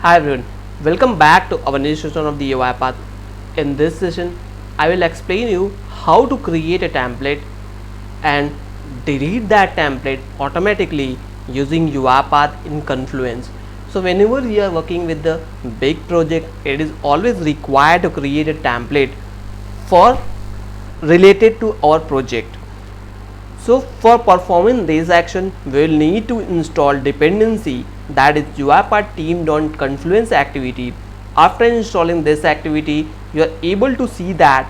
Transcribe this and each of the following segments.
Hi everyone, welcome back to our new session of the UiPath. In this session, I will explain you how to create a template and delete that template automatically using UiPath in Confluence. So whenever we are working with the big project, it is always required to create a template for related to our project. So for performing this action, we will need to install dependency, that is UiPath team.confluence activity. After installing this activity, you are able to see that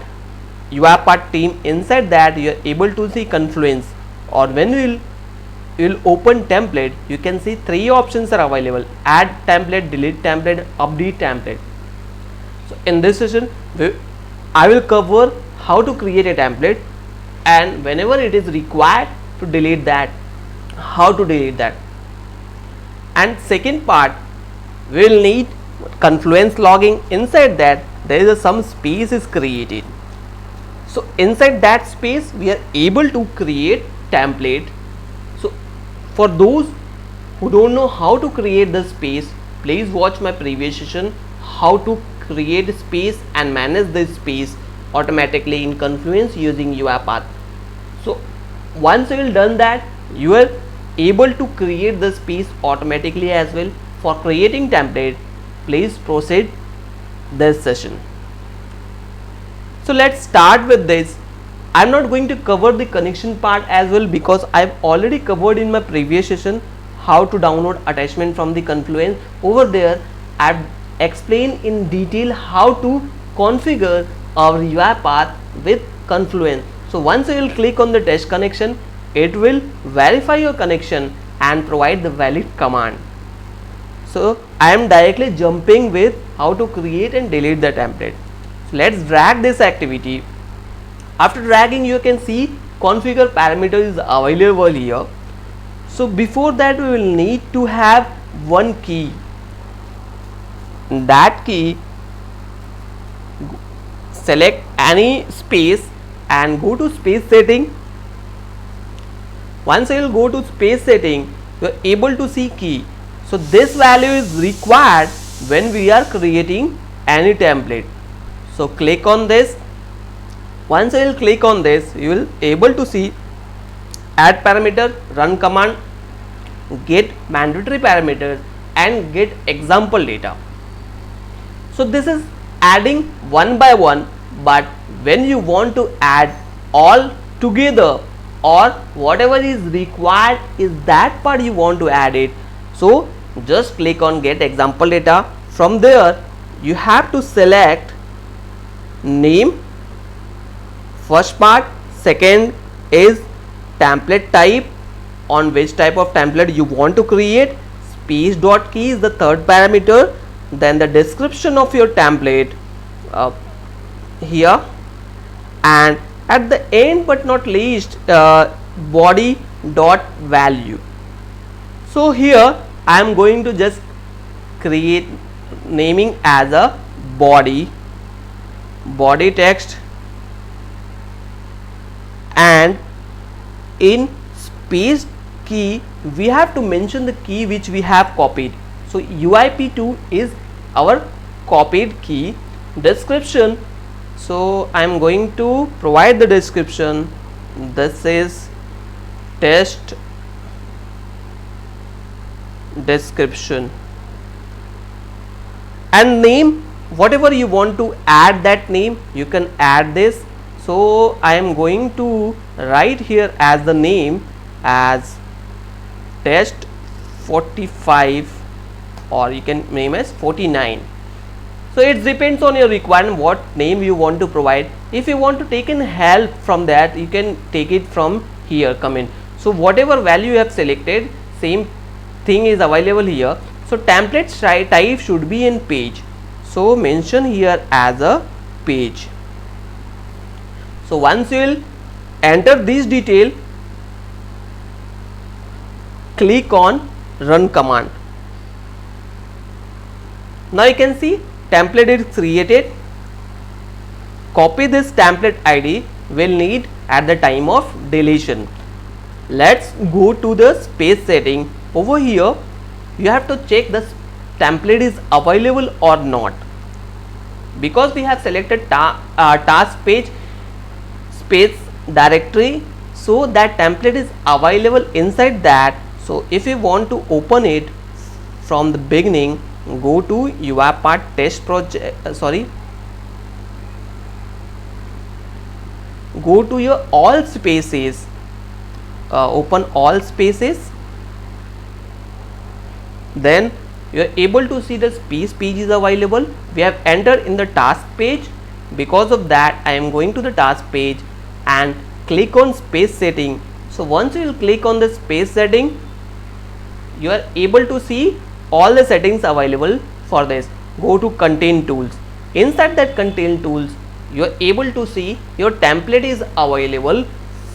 UiPath team. Inside that, you are able to see Confluence, or when you will open template, you can see three options are available: add template, delete template, update template. So in this session, I will cover how to create a template, and whenever it is required to delete that, how to delete that. And second part, we will need Confluence logging. Inside that, there is some space is created. So inside that space, we are able to create template. So for those who don't know how to create the space, please watch my previous session how to create space and manage this space automatically in Confluence using UiPath. So once you will done that, you are able to create the space automatically as well. For creating template, please proceed this session. So let's start with this. I'm not going to cover the connection part as well, because I've already covered in my previous session how to download attachment from the Confluence. Over there, I've explained in detail how to configure our UiPath with Confluence. So once you will click on the test connection, it will verify your connection and provide the valid command. So I am directly jumping with how to create and delete the template. So let's drag this activity. After dragging, you can see configure parameter is available here. So before that, we will need to have one key. That key, select any space and go to space setting. Once you will go to space setting, you are able to see key. So this value is required when we are creating any template. So click on this. Once you will click on this, you will able to see add parameter, run command, get mandatory parameters and get example data. So this is adding one by one, but when you want to add all together, or whatever is required is that part you want to add it, so just click on get example data. From there, you have to select name, first part. Second is template type, on which type of template you want to create. Space dot key is the third parameter. Then the description of your template here, and at the end but not least, body dot value. So here I am going to just create naming as a body text, and in space key we have to mention the key which we have copied. So UIP2 is our copied key. Description, so I am going to provide the description. This is test description, and name, whatever you want to add that name, you can add this. So I am going to write here as the name as test 45, or you can name as 49. So it depends on your requirement what name you want to provide. If you want to take in help from that, you can take it from here, comment. So whatever value you have selected, same thing is available here. So template type should be in page, so mention here as a page. So once you will enter this detail, click on run command. Now you can see template is created. Copy this template ID will need at the time of deletion. Let's go to the space setting. Over here, you have to check the template is available or not. Because we have selected task page space directory, so that template is available inside that. So if you want to open it from the beginning, go to UiPath test project, go to your all spaces, open all spaces, then you are able to see the space page is available. We have entered in the task page. Because of that, I am going to the task page and click on space setting. So once you will click on the space setting, you are able to see all the settings available for this. Go to content tools. Inside that content tools, you are able to see your template is available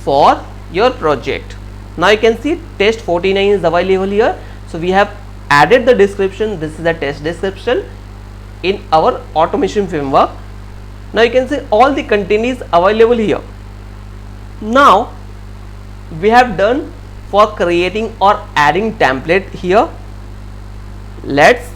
for your project. Now you can see test 49 is available here. So we have added the description. This is the test description in our automation framework. Now you can see all the content is available here. Now we have done for creating or adding template here. Let's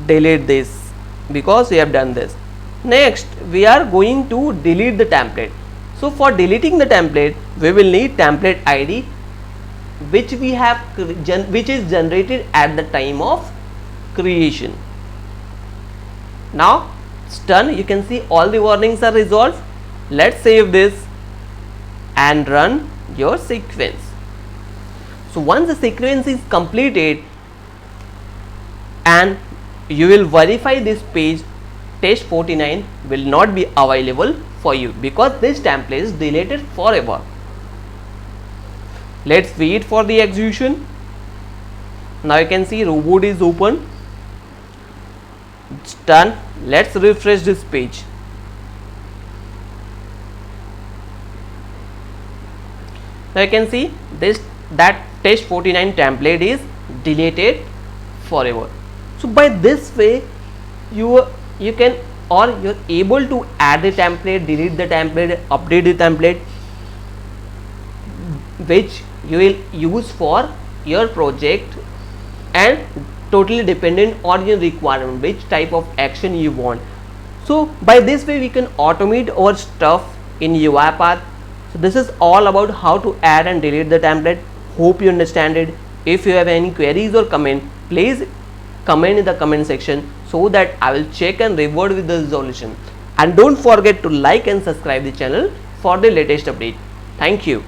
delete this because we have done this. Next we are going to delete the template. So for deleting the template, we will need template ID, which we have which is generated at the time of creation. Now it's done. You can see all the warnings are resolved. Let's save this and run your sequence. So once the sequence is completed and you will verify this page, test 49 will not be available for you because this template is deleted forever. Let's wait for the execution. Now you can see robot is open. It's done. Let's refresh this page. Now you can see that test 49 template is deleted forever. So by this way you can, or you're able to add the template, delete the template, update the template, which you will use for your project, and totally dependent on your requirement, which type of action you want. So by this way we can automate our stuff in UiPath. So this is all about how to add and delete the template. Hope you understand it. If you have any queries or comment, please comment in the comment section so that I will check and revert with the resolution. And don't forget to like and subscribe the channel for the latest update. Thank you.